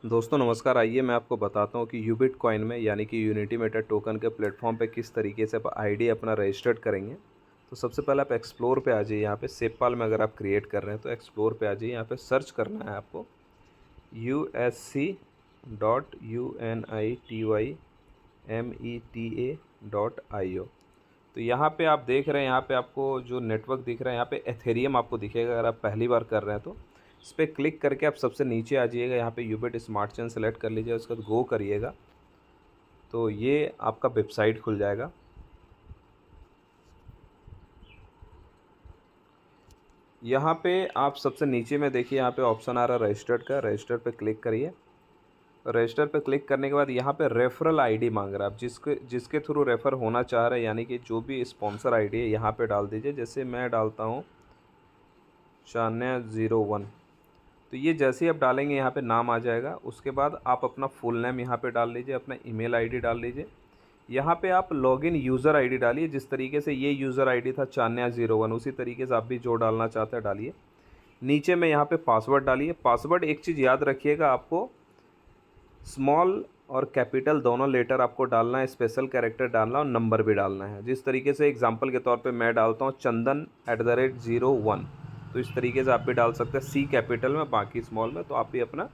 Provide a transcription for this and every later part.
दोस्तों नमस्कार। आइए मैं आपको बताता हूँ कि यूबिट कॉइन में यानी कि यूनिटी मेटर टोकन के प्लेटफॉर्म पे किस तरीके से आप आईडी अपना रजिस्टर्ड करेंगे। तो सबसे पहले आप एक्सप्लोर पे आ जाइए। यहाँ पे सेपपाल में अगर आप क्रिएट कर रहे हैं तो एक्सप्लोर पे आ जाइए। यहाँ पे सर्च करना है आपको usc.unity.meta.io। तो यहाँ पे आप देख रहे हैं, यहाँ पे आपको जो नेटवर्क दिख रहा है, यहाँ पे एथेरियम आपको दिखेगा। अगर आप पहली बार कर रहे हैं तो इस पर क्लिक करके आप सबसे नीचे आ जाइएगा। यहाँ पे यूबिट स्मार्ट चेन सेलेक्ट कर लीजिए, उसके बाद गो करिएगा तो ये आपका वेबसाइट खुल जाएगा। यहाँ पे आप सबसे नीचे में देखिए, यहाँ पे ऑप्शन आ रहा है रजिस्टर्ड का। रजिस्टर पे क्लिक करिए। रजिस्टर पे क्लिक करने के बाद यहाँ पे रेफरल आईडी मांग रहा है। आप जिसके थ्रू रेफ़र होना चाह रहे हैं, यानी कि जो भी स्पॉन्सर आईडी है यहाँ पे डाल दीजिए। जैसे मैं डालता हूँ Chania01। तो ये जैसे ही आप डालेंगे यहाँ पे नाम आ जाएगा। उसके बाद आप अपना फुल नेम यहाँ पे डाल लीजिए, अपना ईमेल आईडी डाल लीजिए। यहाँ पे आप लॉगिन यूज़र आईडी डालिए। जिस तरीके से ये यूज़र आईडी था Chania01, उसी तरीके से आप भी जो डालना चाहते हैं डालिए। नीचे में यहाँ पे पासवर्ड डालिए। पासवर्ड एक चीज़ याद रखिएगा, आपको स्मॉल और कैपिटल दोनों लेटर आपको डालना है, स्पेशल कैरेक्टर डालना और नंबर भी डालना है। जिस तरीके से एग्जांपल के तौर पे मैं डालता हूँ Chandan@01, तो इस तरीके से आप भी डाल सकते हैं, सी कैपिटल में बाकी स्मॉल में। तो आप भी अपना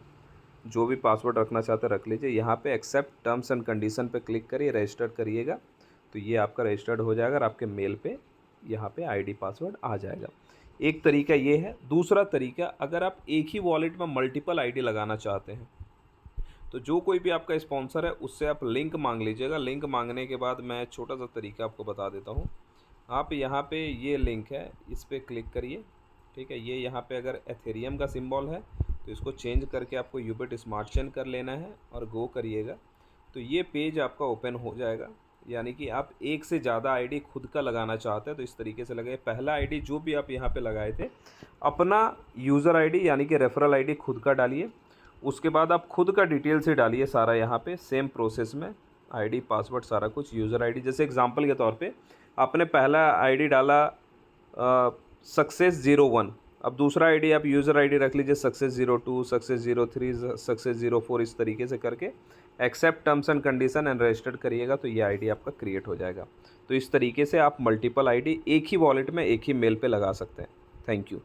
जो भी पासवर्ड रखना चाहते हैं रख लीजिए। यहाँ पे एक्सेप्ट टर्म्स एंड कंडीशन पे क्लिक करिए, रजिस्टर्ड करिएगा तो ये आपका रजिस्टर्ड हो जाएगा और आपके मेल पे यहाँ पे आईडी पासवर्ड आ जाएगा। एक तरीका ये है। दूसरा तरीका, अगर आप एक ही वॉलेट में मल्टीपल आईडी लगाना चाहते हैं तो जो कोई भी आपका स्पॉन्सर है उससे आप लिंक मांग लीजिएगा। लिंक मांगने के बाद मैं छोटा सा तरीका आपको बता देता हूँ। आप यहाँ पे ये लिंक है, इस पर क्लिक करिए। ठीक है, ये यहाँ पे अगर एथेरियम का सिंबल है तो इसको चेंज करके आपको यूबिट स्मार्ट चेन कर लेना है और गो करिएगा तो ये पेज आपका ओपन हो जाएगा। यानी कि आप एक से ज़्यादा आईडी खुद का लगाना चाहते हैं तो इस तरीके से लगाइए। पहला आईडी जो भी आप यहाँ पे लगाए थे, अपना यूज़र आईडी यानी कि रेफरल आईडी खुद का डालिए। उसके बाद आप खुद का डिटेल से डालिए सारा। यहाँ पे सेम प्रोसेस में आईडी पासवर्ड सारा कुछ, यूज़र आईडी जैसे एग्जांपल के तौर पे आपने पहला आईडी डाला Success01। अब दूसरा आईडी आप यूज़र आईडी रख लीजिए Success02, Success03, Success04। इस तरीके से करके accept terms and condition and registered करिएगा तो ये आईडी आपका क्रिएट हो जाएगा। तो इस तरीके से आप मल्टीपल आईडी एक ही वॉलेट में एक ही मेल पे लगा सकते हैं। Thank you.